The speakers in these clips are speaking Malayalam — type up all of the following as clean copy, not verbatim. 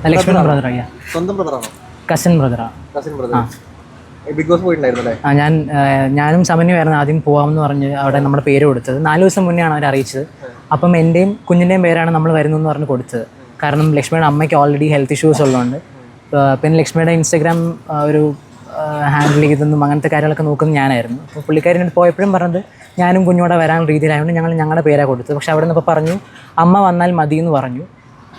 ലക്ഷ്മിയുടെ ബ്രദർ. സ്വന്തം ബ്രദറാണോ? കസിൻ ബ്രദറാ. Cousin brother. ബിഗ് ബോസ് പോയിട്ടുണ്ടായിരുന്നല്ലേ? ഞാനും സമന്വയമായിരുന്നു ആദ്യം പോകാമെന്ന് പറഞ്ഞ് അവിടെ നമ്മുടെ പേര് കൊടുത്തത്. 4 ദിവസം മുന്നേ ആണ് അവർ അറിയിച്ചത്. അപ്പം എൻ്റെയും കുഞ്ഞിൻ്റെയും പേരാണ് നമ്മൾ വരുന്നതെന്ന് പറഞ്ഞ് കൊടുത്തത്. കാരണം ലക്ഷ്മിയുടെ അമ്മയ്ക്ക് ഓൾറെഡി ഹെൽത്ത് ഇഷ്യൂസ് ഉള്ളതുകൊണ്ട്. പിന്നെ ലക്ഷ്മിയുടെ ഇൻസ്റ്റഗ്രാം ഒരു ഹാൻഡിൽ ചെയ്തൊന്നും അങ്ങനത്തെ കാര്യങ്ങളൊക്കെ നോക്കുന്നത് ഞാനായിരുന്നു. അപ്പോൾ പുള്ളിക്കാരിനോട് പോയപ്പോഴും പറഞ്ഞത് ഞാനും കുഞ്ഞോടെ വരാൻ രീതിയിലായതുകൊണ്ട് ഞങ്ങളുടെ പേരാണ് കൊടുത്തത്. പക്ഷെ അവിടെ നിന്ന് ഇപ്പോൾ പറഞ്ഞു അമ്മ വന്നാൽ മതി എന്ന് പറഞ്ഞു.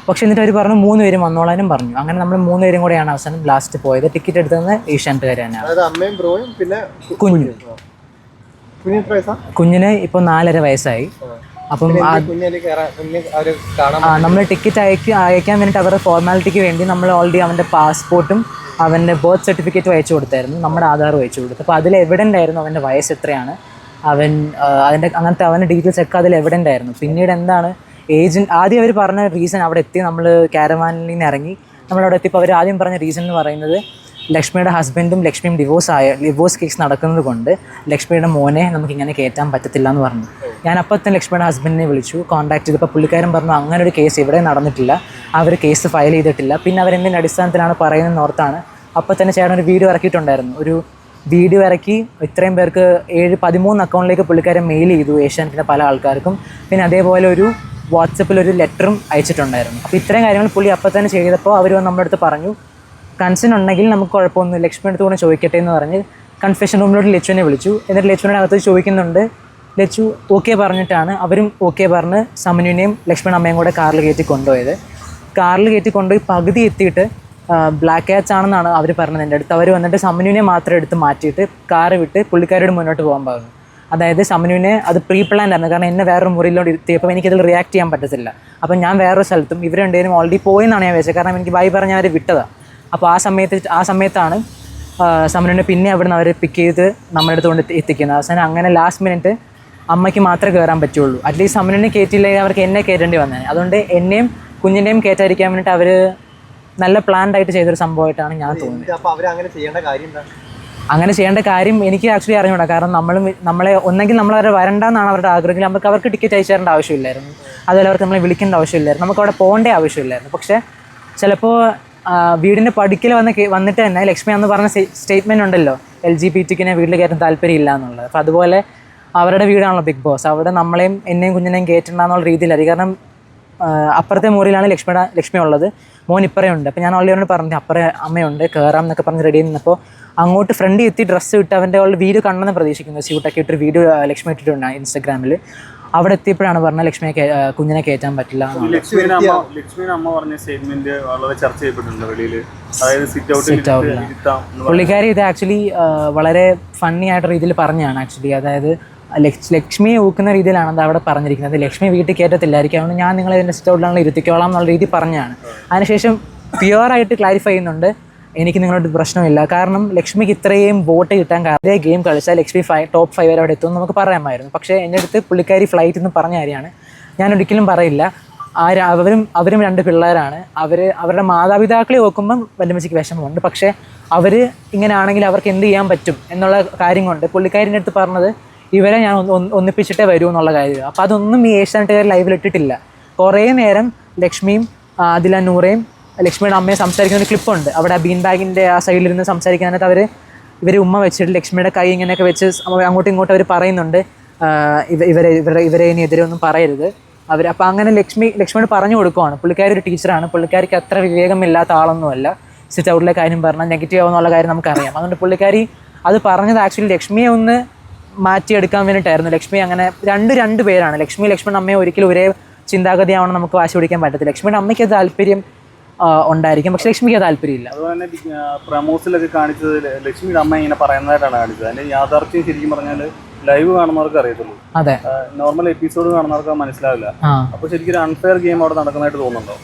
പക്ഷെ എന്നിട്ട് അവർ പറഞ്ഞു 3 പേരും വന്നോളാനും പറഞ്ഞു. അങ്ങനെ നമ്മൾ 3 പേരും കൂടെയാണ് അവസാനം ലാസ്റ്റ് പോയത്. ടിക്കറ്റ് എടുത്തത് ഏഷ്യാനെറ്റുകാർ തന്നെയാണ്. കുഞ്ഞിന് ഇപ്പോൾ 4.5 വയസ്സായി. അപ്പം നമ്മൾ ടിക്കറ്റ് അയക്കാൻ വേണ്ടിയിട്ട് അവരുടെ ഫോർമാലിറ്റിക്ക് വേണ്ടി നമ്മൾ ഓൾറെഡി അവൻ്റെ പാസ്പോർട്ടും അവൻ്റെ ബർത്ത് സർട്ടിഫിക്കറ്റും അയച്ചു കൊടുത്തായിരുന്നു. നമ്മുടെ ആധാറും അയച്ചു കൊടുത്തു. അപ്പോൾ അതിൽ എവിഡൻ്റ് ആയിരുന്നു അവൻ്റെ വയസ്സ് എത്രയാണ്, അങ്ങനത്തെ അവൻ്റെ ഡീറ്റെയിൽസ് ഒക്കെ അതിൽ എവിഡൻ്റ് ആയിരുന്നു. പിന്നീട് എന്താണ് ഏജൻറ്റ് ആദ്യം അവർ പറഞ്ഞ റീസൺ, അവിടെ എത്തി നമ്മൾ കാരവാനിൽ നിന്ന് ഇറങ്ങി നമ്മളവിടെ എത്തിയപ്പോൾ അവർ ആദ്യം പറഞ്ഞ റീസൺ എന്ന് പറയുന്നത് ലക്ഷ്മിയുടെ ഹസ്ബൻഡും ലക്ഷ്മിയും ഡിവോഴ്സ് കേസ് നടക്കുന്നത് കൊണ്ട് ലക്ഷ്മിയുടെ മോനെ നമുക്കിങ്ങനെ കയറ്റാൻ പറ്റത്തില്ല എന്ന് പറഞ്ഞു. ഞാൻ അപ്പോൾ തന്നെ ലക്ഷ്മിയുടെ ഹസ്ബൻഡിനെ വിളിച്ചു, കോൺടാക്ട് ചെയ്തപ്പോൾ പുള്ളിക്കാരൻ പറഞ്ഞു അങ്ങനെ ഒരു കേസ് ഇവിടെ നടന്നിട്ടില്ല, അവർ കേസ് ഫയൽ ചെയ്തിട്ടില്ല. പിന്നെ അവരെന്തിൻ്റെ അടിസ്ഥാനത്തിലാണ് പറയുന്നതെന്ന് ഓർത്താണ് അപ്പോൾ തന്നെ ചേട്ടൻ ഒരു വീഡിയോ ഇറക്കിയിട്ടുണ്ടായിരുന്നു. ഒരു വീഡിയോ ഇറക്കി ഇത്രയും പേർക്ക് 13 അക്കൗണ്ടിലേക്ക് പുള്ളിക്കാരൻ മെയിൽ ചെയ്തു, ഏഷ്യാനെറ്റിൻ്റെ പല ആൾക്കാർക്കും. പിന്നെ അതേപോലെ ഒരു വാട്സപ്പിൽ ഒരു ലെറ്ററും അയച്ചിട്ടുണ്ടായിരുന്നു. അപ്പോൾ ഇത്രയും കാര്യങ്ങൾ പുള്ളി അപ്പോൾ തന്നെ ചെയ്തപ്പോൾ അവർ നമ്മുടെ അടുത്ത് പറഞ്ഞു കൺസേൺ ഉണ്ടെങ്കിൽ നമുക്ക് കുഴപ്പമൊന്നും ലക്ഷ്മിയുടെ അടുത്ത് കൂടെ ചോദിക്കട്ടെ എന്ന് പറഞ്ഞ് കൺഫെഷൻ റൂമിലോട്ട് ലച്ചുവിനെ വിളിച്ചു. എന്നിട്ട് ലച്ചുവിൻ്റെ അകത്ത് ചോദിക്കുന്നുണ്ട്. ലച്ചു ഓക്കെ പറഞ്ഞിട്ടാണ് അവരും ഓക്കെ പറഞ്ഞ് സമനുവിനെയും ലക്ഷ്മണ അമ്മയും കൂടെ കാറിൽ കയറ്റി കൊണ്ടുപോയത്. കാറിൽ കയറ്റി കൊണ്ടുപോയി പകുതി എത്തിയിട്ട് ബ്ലാക്ക് ക്യാറ്റ്സ് ആണെന്നാണ് അവർ പറഞ്ഞത് എൻ്റെ അടുത്ത്. അവർ വന്നിട്ട് സമനുവിനെ മാത്രം എടുത്ത് മാറ്റിയിട്ട് കാറ് വിട്ട് പുള്ളിക്കാരോട് മുന്നോട്ട് പോകാൻ പറഞ്ഞു. അതായത് സമനുവിനെ അത് പ്രീ പ്ലാൻ ആയിരുന്നു. കാരണം എന്നെ വേറൊരു മുറിയിലോട്ട് ഇരുത്തിയപ്പോൾ എനിക്കതിൽ റിയാക്ട് ചെയ്യാൻ പറ്റത്തില്ല. അപ്പം ഞാൻ വേറൊരു സ്ഥലത്തും ഇവർ രണ്ടുപേരും ഓൾറെഡി പോയെന്നാണ് ഞാൻ വെച്ചത്. കാരണം എനിക്ക് ബൈ പറഞ്ഞ് അവർ വിട്ടതാണ്. അപ്പോൾ ആ സമയത്താണ് സമനുവിനെ പിന്നെ അവിടുന്ന് അവർ പിക്ക് ചെയ്ത് നമ്മുടെ അടുത്ത് കൊണ്ട് എത്തിക്കുന്നത്. അവസാനം അങ്ങനെ ലാസ്റ്റ് മിനിറ്റ് അമ്മയ്ക്ക് മാത്രമേ കയറാൻ പറ്റുള്ളൂ. അറ്റ്ലീസ്റ്റ് സമനുവിനെ കയറ്റിയില്ലെങ്കിൽ അവർക്ക് എന്നെ കയറ്റേണ്ടി വന്നത്. അതുകൊണ്ട് എന്നെയും കുഞ്ഞിൻ്റെയും കയറ്റാതിരിക്കാൻ വേണ്ടിയിട്ട് അവർ നല്ല പ്ലാൻഡ് ആയിട്ട് ചെയ്തൊരു സംഭവമായിട്ടാണ് ഞാൻ തോന്നുന്നത്. അങ്ങനെ ചെയ്യേണ്ട കാര്യം എനിക്ക് ആക്ച്വലി അറിഞ്ഞൂടാ. കാരണം നമ്മളെ ഒന്നെങ്കിൽ നമ്മളവരെ വരണ്ടെന്നാണ് അവരുടെ ആഗ്രഹമെങ്കിൽ അവർക്ക് ടിക്കറ്റ് അയച്ചു തരേണ്ട ആവശ്യമില്ലായിരുന്നു. അതുപോലെ അവർക്ക് നമ്മളെ വിളിക്കേണ്ട ആവശ്യമില്ലായിരുന്നു. നമുക്ക് അവിടെ പോകേണ്ട ആവശ്യമില്ലായിരുന്നു. പക്ഷേ ചിലപ്പോൾ വീടിൻ്റെ പടിക്കൽ വന്നിട്ട് തന്നെ ലക്ഷ്മി അന്ന് പറഞ്ഞ സ്റ്റേറ്റ്മെൻറ്റ് ഉണ്ടല്ലോ, LGBTക്കിനെ വീട്ടിൽ കയറ്റാൻ താല്പര്യമില്ല എന്നുള്ളത്. അപ്പോൾ അതുപോലെ അവരുടെ വീടാണല്ലോ ബിഗ് ബോസ്. അവിടെ നമ്മളെയും എന്നെയും കുഞ്ഞിനെയും കയറ്റണ്ടെന്നുള്ള രീതിയിലായി. കാരണം അപ്പുറത്തെ മുറിയിലാണ് ലക്ഷ്മി ഉള്ളത്, മോൻ ഇപ്പറേ ഉണ്ട്. അപ്പോൾ ഞാൻ ഓൾറെഡി പറഞ്ഞു അപ്പുറേ അമ്മയുണ്ട്, കയറാം എന്നൊക്കെ പറഞ്ഞ് റെഡി നിന്നപ്പോൾ അങ്ങോട്ട് ഫ്രണ്ട് എത്തി ഡ്രസ്സ് ഇട്ട് അവൻ്റെ വീഡിയോ കണ്ടെന്ന് പ്രതീക്ഷിക്കുന്നു. സ്യൂട്ടൊക്കെ ഇട്ടൊരു വീഡിയോ ലക്ഷ്മി ഇട്ടിട്ടുണ്ട് ഇൻസ്റ്റഗ്രാമിൽ. അവിടെ എത്തിയപ്പോഴാണ് പറഞ്ഞത് കുഞ്ഞിനെ കയറ്റാൻ പറ്റില്ല. പുള്ളിക്കാരി ഇത് ആക്ച്വലി വളരെ ഫണ്ണി ആയിട്ട് രീതിയിൽ പറഞ്ഞതാണ് ആക്ച്വലി. അതായത് ലക്ഷ്മിയെ ഊക്കുന്ന രീതിയിലാണ് അത് അവിടെ പറഞ്ഞിരിക്കുന്നത്. ലക്ഷ്മി വീട്ടിൽ കയറ്റത്തില്ലായിരിക്കും, അതുകൊണ്ട് ഞാൻ നിങ്ങളെ ഇതിൻ്റെ സിറ്റ് ഔട്ടിലാണ് ഇരുത്തിക്കോളാം എന്നുള്ള രീതി പറഞ്ഞാണ്. അതിനുശേഷം പ്യുവറായിട്ട് ക്ലാരിഫൈ ചെയ്യുന്നുണ്ട് എനിക്ക് നിങ്ങളോട് പ്രശ്നമില്ല. കാരണം ലക്ഷ്മിക്ക് ഇത്രയും വോട്ട് കിട്ടാൻ അതേ ഗെയിം കളിച്ചാൽ ലക്ഷ്മി ടോപ്പ് 5 വരെ അവിടെ എത്തുമെന്ന് നമുക്ക് പറയാമായിരുന്നു. പക്ഷേ എൻ്റെ അടുത്ത് പുള്ളിക്കാരി ഫ്ലൈറ്റ് എന്ന് പറഞ്ഞ കാര്യമാണ്. ഞാൻ ഒരിക്കലും പറയില്ല. അവരും 2 പിള്ളേരാണ്. അവരുടെ മാതാപിതാക്കളെ നോക്കുമ്പം വല്യമ്മച്ചിക്ക് വിഷമമുണ്ട്. പക്ഷേ അവർ ഇങ്ങനെ ആണെങ്കിൽ അവർക്ക് എന്ത് ചെയ്യാൻ പറ്റും എന്നുള്ള കാര്യം കൊണ്ട് പുള്ളിക്കാരിൻ്റെ അടുത്ത് പറഞ്ഞത് ഇവരെ ഞാൻ ഒന്നിപ്പിച്ചിട്ടേ വരൂ എന്നുള്ള കാര്യം. അപ്പോൾ അതൊന്നും ഈ ഏഷ്യാനെറ്റുകാർ ലൈവിൽ ഇട്ടിട്ടില്ല. കുറേ നേരം ലക്ഷ്മിയും അതില നൂറയും ലക്ഷ്മിയുടെ അമ്മയെ സംസാരിക്കുന്ന ഒരു ക്ലിപ്പുണ്ട്. അവിടെ ബീൻ ബാഗിൻ്റെ ആ സൈഡിലിരുന്ന് സംസാരിക്കാനായിട്ട് ഇവർ ഉമ്മ വെച്ചിട്ട് ലക്ഷ്മിയുടെ കൈ ഇങ്ങനെയൊക്കെ വെച്ച് അങ്ങോട്ടും ഇങ്ങോട്ടും അവർ പറയുന്നുണ്ട് ഇവരെ ഇനി എതിരെ ഒന്നും പറയരുത് അപ്പോൾ അങ്ങനെ ലക്ഷ്മിയോട് പറഞ്ഞു കൊടുക്കുവാണ്. പുള്ളിക്കാരി ഒരു ടീച്ചറാണ്. പുള്ളിക്കാരിക്ക് അത്ര വിവേകമില്ലാത്ത ആളൊന്നുമല്ല. സിറ്റ് ഔട്ടിലെ കാര്യം പറഞ്ഞാൽ നെഗറ്റീവ് ആവുന്നുള്ള കാര്യം നമുക്കറിയാം. അതുകൊണ്ട് പുള്ളിക്കാരി അത് പറഞ്ഞത് ആക്ച്വലി ലക്ഷ്മിയെ ഒന്ന് മാറ്റിയെടുക്കാൻ വേണ്ടിയിട്ടായിരുന്നു. ലക്ഷ്മി അങ്ങനെ രണ്ട് പേരാണ്. ലക്ഷ്മണ അമ്മയെ ഒരിക്കലും ഒരേ ചിന്താഗതിയാവണം നമുക്ക് വാശി പിടിക്കാൻ പറ്റത്തില്ല. ലക്ഷ്മിയുടെ അമ്മയ്ക്ക് അത് താല്പര്യം ഉണ്ടായിരിക്കും, പക്ഷെ ലക്ഷ്മിക്ക് താല്പര്യമില്ല. അതുപോലെ തന്നെ പ്രമോസിലൊക്കെ കാണിച്ചത് ലക്ഷ്മിയുടെ അമ്മ ഇങ്ങനെ പറയുന്നതായിട്ടാണ് കാണിച്ചത്. അതിന്റെ യാഥാർത്ഥ്യം ശരിക്കും പറഞ്ഞാൽ ലൈവ് കാണുന്നവർക്ക് അറിയത്തുള്ളൂ. അതെ, നോർമൽ എപ്പിസോഡ് കാണുന്നവർക്ക് മനസ്സിലാവില്ല. അപ്പോൾ ശരിക്കും ഒരു അൺഫെയർ ഗെയിം അവിടെ നടക്കുന്നതായിട്ട് തോന്നുന്നുണ്ടോ?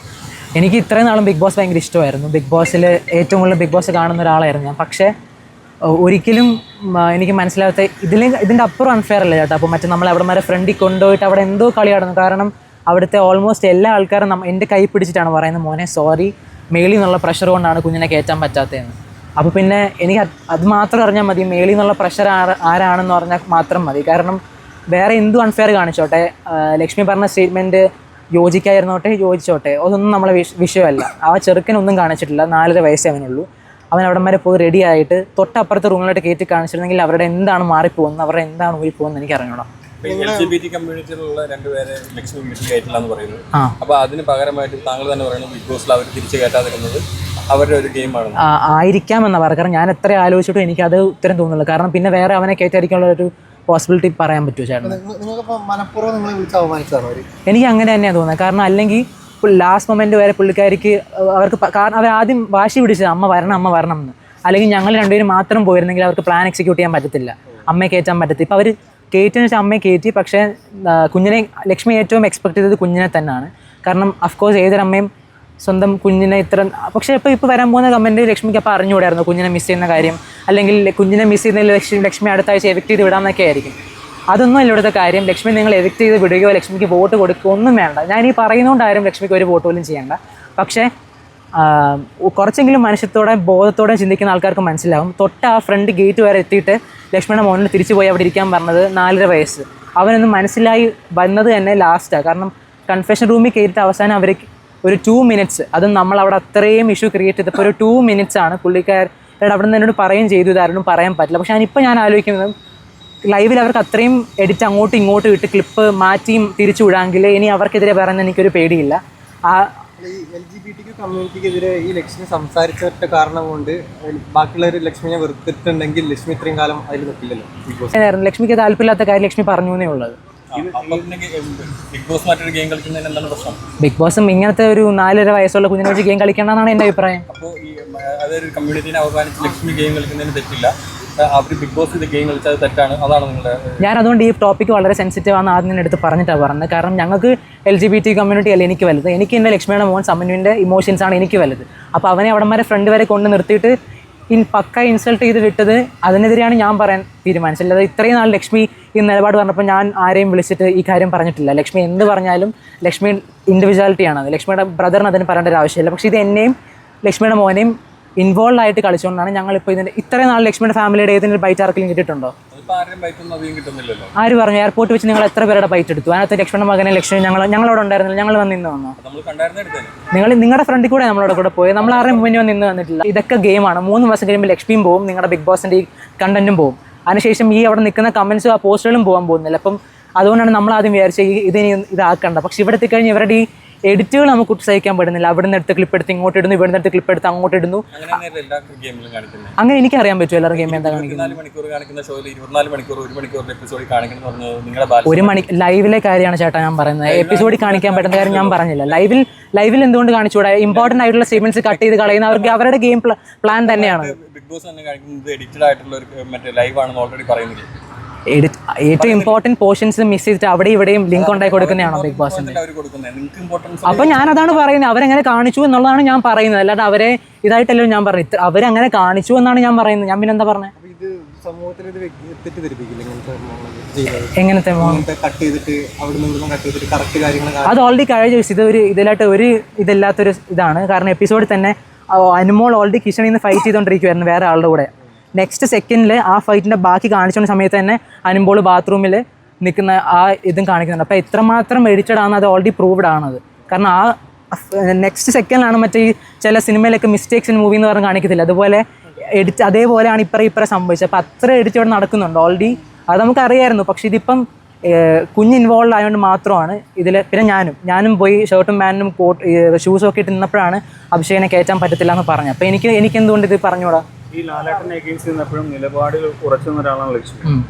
എനിക്ക് ഇത്രയും നാളും ബിഗ് ബോസ് ഭയങ്കര ഇഷ്ടമായിരുന്നു. ബിഗ് ബോസിൽ ഏറ്റവും കൂടുതൽ ബിഗ് ബോസ് കാണുന്ന ഒരാളായിരുന്നു ഞാൻ. പക്ഷേ ഒരിക്കലും എനിക്ക് മനസ്സിലാവാത്ത ഇതിൻ്റെ അപ്പുറം അൺഫെയർ അല്ല ചേട്ടാ. അപ്പോൾ മറ്റേ നമ്മൾ അവിടെ വരെ ഫ്രണ്ടിൽ കൊണ്ടുപോയിട്ട് അവിടെ എന്തോ കളിയാടുന്നു. കാരണം അവിടുത്തെ ഓൾമോസ്റ്റ് എല്ലാ ആൾക്കാരും എൻ്റെ കൈ പിടിച്ചിട്ടാണ് പറയുന്നത് മോനെ സോറി, മേളിൽ നിന്നുള്ള പ്രഷർ കൊണ്ടാണ് കുഞ്ഞിനെ കയറ്റാൻ പറ്റാത്തതെന്ന്. അപ്പോൾ പിന്നെ എനിക്ക് അത് മാത്രം അറിഞ്ഞാൽ മതി, മേളിൽ നിന്നുള്ള പ്രഷർ ആരാണെന്ന് പറഞ്ഞാൽ മാത്രം മതി. കാരണം വേറെ എന്തും അൺഫെയർ കാണിച്ചോട്ടെ, ലക്ഷ്മി പറഞ്ഞ സ്റ്റേറ്റ്മെൻറ്റ് യോജിക്കാതിരുന്നോട്ടെ യോജിച്ചോട്ടെ, അതൊന്നും നമ്മളെ വിഷയമല്ല. ആ ചെറുക്കനൊന്നും കാണിച്ചിട്ടില്ല, 4.5 വയസ്സേ അവനുള്ളൂ. അവൻ അവിടം വരെ പോയി റെഡി ആയിട്ട് തൊട്ടപ്പുറത്തെ റൂമിലോട്ട് കയറ്റി കാണിച്ചിരുന്നെങ്കിൽ അവരുടെ എന്താണ് മാറിപ്പോകുന്നത്, അവരുടെ എന്താണ് ഊരി പോകുന്നത് എനിക്ക് അറിഞ്ഞോളാം. LGBT കമ്മ്യൂണിറ്റിയിലുള്ള രണ്ടുപേരെ ലക്ഷ്മി വീട്ടിൽ കയറ്റില്ല എന്ന് പറയുന്നത്. അപ്പൊ അതിന് പകരമായിട്ട് താങ്കൾ തന്നെ പറയുന്നത് ബിഗ് ബോസിൽ അവർ തിരിച്ചു കയറ്റാതിരുന്നത് അവരുടെ ഒരു ഗെയിമാണ്. ആയിരിക്കാമെന്നാണ് പറയുക. കാരണം ഞാൻ എത്ര ആലോചിച്ചിട്ടും എനിക്കത് ഉത്തരം തോന്നുന്നില്ല. കാരണം പിന്നെ വേറെ അവനെ കയറ്റാതിരിക്കാനുള്ള ഒരു പോസിബിലിറ്റി പറയാൻ പറ്റുമോ ചേട്ടൻ? എനിക്ക് അങ്ങനെ തന്നെയാണ് തോന്നുന്നത്. കാരണം അല്ലെങ്കിൽ ലാസ്റ്റ് മൊമെന്റ് വരെ പുള്ളിക്കാരിക്ക് അവർക്ക് കാരണം അവർ ആദ്യം വാശി പിടിച്ചത് അമ്മ വരണം എന്ന്. അല്ലെങ്കിൽ ഞങ്ങൾ രണ്ടുപേരും മാത്രം പോയിരുന്നെങ്കിൽ അവർക്ക് പ്ലാൻ എക്സിക്യൂട്ട് ചെയ്യാൻ പറ്റത്തില്ല, അമ്മയെ കയറ്റാൻ പറ്റത്തില്ല. ഇപ്പോൾ അവർ കയറ്റിയെന്ന് വെച്ചാൽ അമ്മയെ കയറ്റി. പക്ഷേ കുഞ്ഞിനെ ലക്ഷ്മി ഏറ്റവും എക്സ്പെക്ട് ചെയ്തത് കുഞ്ഞിനെ തന്നെയാണ്. കാരണം അഫ്കോഴ്സ് ഏതൊരമ്മയും സ്വന്തം കുഞ്ഞിനെ ഇത്ര, പക്ഷേ ഇപ്പോൾ വരാൻ പോകുന്ന കമൻറ്റ് ലക്ഷ്മിക്ക് അപ്പോൾ അറിഞ്ഞുകൂടായിരുന്നു കുഞ്ഞിനെ മിസ് ചെയ്യുന്ന കാര്യം, അല്ലെങ്കിൽ കുഞ്ഞിനെ മിസ് ചെയ്യുന്നതിൽ ലക്ഷ്മി അടുത്ത ആഴ്ച എവിക്ട് ചെയ്ത് വിടാമെന്നൊക്കെ ആയിരിക്കും. അതൊന്നും അല്ല ഇവിടുത്തെ കാര്യം. ലക്ഷ്മി നിങ്ങൾ എവിക്ട് ചെയ്ത് വിടുകയോ ലക്ഷ്മിക്ക് വോട്ട് കൊടുക്കുകയോ ഒന്നും വേണ്ട. ഞാൻ ഈ പറയുന്നതുകൊണ്ടാരും ലക്ഷ്മിക്ക് ഒരു വോട്ട് പോലും ചെയ്യേണ്ട. പക്ഷേ കുറച്ചെങ്കിലും മനുഷ്യത്തോടെ ബോധത്തോടെ ചിന്തിക്കുന്ന ആൾക്കാർക്ക് മനസ്സിലാവും. തൊട്ട് ആ ഫ്രണ്ട് ഗേറ്റ് വരെ എത്തിയിട്ട് ലക്ഷ്മിയുടെ മോനിൽ തിരിച്ചു പോയി അവിടെ ഇരിക്കാൻ പറഞ്ഞത് 4.5 വയസ്സ്. അവനൊന്ന് മനസ്സിലായി വന്നത് തന്നെ ലാസ്റ്റാണ്. കാരണം കൺഫെഷൻ റൂമിൽ കയറിയിട്ട് അവസാനം അവർ ഒരു 2 മിനിറ്റ്സ്, അതും നമ്മളവിടെ അത്രയും ഇഷ്യൂ ക്രിയേറ്റ് ചെയ്തപ്പോൾ ഒരു 2 മിനിറ്റ്സ് ആണ് പുള്ളിക്കാരുടെ അവിടെ നിന്ന് എന്നോട് പറയുകയും ചെയ്തു. ഇതാരും പറയാൻ പറ്റില്ല. പക്ഷേ ഞാൻ ആലോചിക്കുന്നത് ലൈവിൽ അവർക്ക് അത്രയും എഡിറ്റ് അങ്ങോട്ടും ഇങ്ങോട്ടും ഇട്ട് ക്ലിപ്പ് മാറ്റിയും തിരിച്ചു വിടാമെങ്കിൽ ഇനി അവർക്കെതിരെ പറയുന്നത് എനിക്കൊരു പേടിയില്ല. LGBTQ കമ്മ്യൂണിറ്റിക്കെതിരെ ഈ ലക്ഷ്മി സംസാരിച്ച കാരണം കൊണ്ട് ബാക്കിയുള്ളവർ ലക്ഷ്മിനെ വെറുത്തിട്ടുണ്ടെങ്കിൽ ലക്ഷ്മി ഇത്രയും കാലം അതിൽ നിൽക്കില്ലല്ലോ. ലക്ഷ്മിക്ക് താല്പര്യമില്ലാത്ത കാര്യം ലക്ഷ്മി പറഞ്ഞു എന്നേ ഉള്ളത്. ബിഗ് ബോസും ഇങ്ങനത്തെ ഒരു 4.5 വയസ്സുള്ള കുഞ്ഞിനെ വെച്ച് ഗെയിം കളിക്കണമെന്നാണ് എൻ്റെ അഭിപ്രായം. അപ്പോൾ ഈ അതൊരു കമ്മ്യൂണിറ്റിനെ അവസാനിച്ച് ലക്ഷ്മി ഗെയിം കളിക്കുന്നതിന് തെറ്റില്ല, അവർ ബിഗ് ബോസ് ഇത് ഗെയിം കളിച്ചത് തെറ്റാണ്, അതാണ് നിങ്ങളുടെ. ഞാൻ അതുകൊണ്ട് ഈ ടോപ്പിക്ക് വളരെ സെൻസിറ്റീവ് ആണെന്ന് ആദ്യം തന്നെ എടുത്ത് പറഞ്ഞിട്ടാണ് പറഞ്ഞത്. കാരണം ഞങ്ങൾക്ക് LGBT കമ്മ്യൂണിറ്റി അല്ല എനിക്ക് വലുത്. എനിക്ക് എൻ്റെ ലക്ഷ്മിയുടെ മോൻ സമന്വിൻ്റെ ഇമോഷൻസ് ആണ് എനിക്ക് വലുത്. അപ്പോൾ അവനെ അവിടം വരെ ഫ്രണ്ട് വരെ കൊണ്ട് നിർത്തിയിട്ട് പക്ക ഇൻസൾട്ട് ചെയ്ത് വിട്ടത് അതിനെതിരെയാണ് ഞാൻ പറയാൻ തീരുമാനിച്ചത്. അല്ലാതെ ഇത്രയും നാൾ ലക്ഷ്മി ഈ നിലപാട് പറഞ്ഞപ്പോൾ ഞാൻ ആരെയും വിളിച്ചിട്ട് ഈ കാര്യം പറഞ്ഞിട്ടില്ല. ലക്ഷ്മി എന്ത് പറഞ്ഞാലും ലക്ഷ്മി ഇൻഡിവിജ്വാലിറ്റിയാണ്. ലക്ഷ്മിയുടെ ബ്രദറിന് അതിന് പറയേണ്ട ഒരു ആവശ്യമില്ല. പക്ഷേ ഇത് എന്നെയും ലക്ഷ്മിയുടെ മോനെയും ഇൻവോൾവ് ആയിട്ട് കളിച്ചുകൊണ്ടാണ് ഞങ്ങളിപ്പോൾ ഇതിൻ്റെ ഇത്രയും നാൾ ലക്ഷ്മിയുടെ ഫാമിലിയുടെ ഏതെങ്കിലും ബൈറ്റ് ആർക്കെങ്കിലും കിട്ടിയിട്ടുണ്ടോ? ആര് പറഞ്ഞു? എയർപോർട്ട് വെച്ച് നിങ്ങൾ എത്ര പേരുടെ ബൈറ്റ് എടുത്തു? അതിനകത്ത് ലക്ഷ്മിയുടെ മകനെ ലക്ഷ്മി ഞങ്ങളവിടെ ഉണ്ടായിരുന്നില്ല, ഞങ്ങൾ വന്ന് നിന്ന് വന്നോ? നിങ്ങളുടെ ഫ്രണ്ടിൽ കൂടെ നമ്മളവിടെ കൂടെ പോയി, നമ്മൾ ആരുടെയും മുന്നിൽ വന്ന് നിന്ന് വന്നിട്ടില്ല. ഇതൊക്കെ ഗെയിമാണ്. 3 മാസം കഴിയുമ്പോൾ ലക്ഷ്മിയും പോവും, നിങ്ങളുടെ ബിഗ് ബോസിൻ്റെ ഈ കണ്ടന്റും പോവും. അതിനുശേഷം ഈ അവിടെ നിൽക്കുന്ന കമൻസും ആ പോസ്റ്റുകളും പോകാൻ പോകുന്നില്ല. അപ്പം അതുകൊണ്ടാണ് നമ്മൾ ആദ്യം വിചാരിച്ചത് ഇതിനി ഇതാക്കണ്ട. പക്ഷെ ഇവിടെ എത്തിക്കഴിഞ്ഞ് ഇവരുടെ ഈ എഡിറ്റുകൾ നമുക്ക് സഹിക്കാൻ പറ്റുന്നില്ല. അവിടെ നിന്ന് എടുത്ത് ക്ലിപ്പ് എടുത്ത് ഇങ്ങോട്ട് ഇടുന്നു, ഇവിടെ നിന്ന് എടുത്ത് ക്ലിപ്പ് എടുത്ത് അങ്ങോട്ട് ഇടുന്നു. അങ്ങനെ എനിക്കറിയാൻ പറ്റും എല്ലാവരുടെ ഗെയിം എന്താ കാണിക്കുന്നത്. 1 മണി ലൈവിലെ കാര്യമാണ് ചേട്ടാ ഞാൻ പറയുന്നത്. എപ്പിസോഡിൽ കാണിക്കാൻ പറ്റുന്ന കാര്യം ഞാൻ പറഞ്ഞില്ല. ലൈവിൽ എന്തുകൊണ്ട് കാണിച്ചുകൂടാ? ഇമ്പോർട്ടൻ്റ് ആയിട്ടുള്ള സ്റ്റേറ്റ്മെന്റ്സ് കട്ട് ചെയ്ത് കളയുന്നവർക്ക് അവരുടെ ഗെയിം പ്ലാൻ തന്നെയാണ്. ബിഗ് ബോസ് തന്നെ കാണിക്കുന്നത് എഡിറ്റഡ് ആയിട്ടുള്ള ഒരു മറ്റേ ലൈവ് ആണെന്ന് ഓൾറെഡി പറയുന്നത്. ഏറ്റവും ഇമ്പോർട്ടന്റ് പോർഷൻസ് മിസ് ചെയ്തിട്ട് അവിടെ ഇവിടെയും ലിങ്ക് ഉണ്ടായി കൊടുക്കുന്നതാണോ ബിഗ് ബോസിന്റെ? അപ്പൊ ഞാൻ അതാണ് പറയുന്നത്. അവരെങ്ങനെ കാണിച്ചു എന്നുള്ളതാണ് ഞാൻ പറയുന്നത്. അല്ലാതെ അവരെ ഇതായിട്ടല്ലോ ഞാൻ പറഞ്ഞത്. അവരങ്ങനെ കാണിച്ചു എന്നാണ് ഞാൻ പറയുന്നത്. ഞാൻ പിന്നെ എന്താ പറഞ്ഞത്? എങ്ങനത്തെ അത് ഓൾറെഡി കഴിഞ്ഞ ഇതൊരു ഇതിലായിട്ട് ഒരു ഇതില്ലാത്തൊരു ഇതാണ്. കാരണം എപ്പിസോഡിൽ തന്നെ അനുമോൾ ഓൾറെഡി കിച്ചണിൽ നിന്ന് ഫൈറ്റ് ചെയ്തുകൊണ്ടിരിക്കുവായിരുന്നു വേറെ ആളുടെ കൂടെ. നെക്സ്റ്റ് സെക്കൻഡിൽ ആ ഫൈറ്റിൻ്റെ ബാക്കി കാണിച്ചുകൊണ്ട സമയത്ത് തന്നെ അനുമ്പോൾ ബാത്റൂമിൽ നിൽക്കുന്ന ആ ഇതും കാണിക്കുന്നുണ്ട്. അപ്പോൾ എത്രമാത്രം എഡിറ്റഡ് ആണ് അത് ഓൾറെഡി പ്രൂവ്ഡ് ആണത്. കാരണം ആ നെക്സ്റ്റ് സെക്കൻഡിലാണ് മറ്റേ ഈ ചില സിനിമയിലൊക്കെ മിസ്റ്റേക്സ് ഇൻ മൂവി എന്ന് പറഞ്ഞ് കാണിക്കത്തില്ല, അതുപോലെ എഡിറ്റ് അതേപോലെയാണ് ഇപ്പറേ സംഭവിച്ചത്. അപ്പോൾ അത്ര എഡിറ്റ് ഇവിടെ നടക്കുന്നുണ്ട് ഓൾറെഡി. അത് നമുക്കറിയായിരുന്നു. പക്ഷേ ഇതിപ്പം കുഞ്ഞ് ഇൻവോൾവ് ആയതുകൊണ്ട് മാത്രമാണ് ഇതിൽ. പിന്നെ ഞാനും പോയി ഷർട്ടും പാൻറ്റും ഷൂസും ഒക്കെ ഇട്ട് നിന്നപ്പോഴാണ് അഭിഷേകിനെ കയറ്റാൻ പറ്റത്തില്ല എന്ന് പറഞ്ഞത്. അപ്പോൾ എനിക്ക് എന്തുകൊണ്ട് ഇത് പറഞ്ഞുകൂടാ? ഈ ലാലേട്ടനെ എഗെയിൻസ്റ്റ് നിന്നപ്പോഴും നിലപാടിൽ ഉറച്ചു നിന്ന ഒരാളാണ് ലക്ഷ്മി.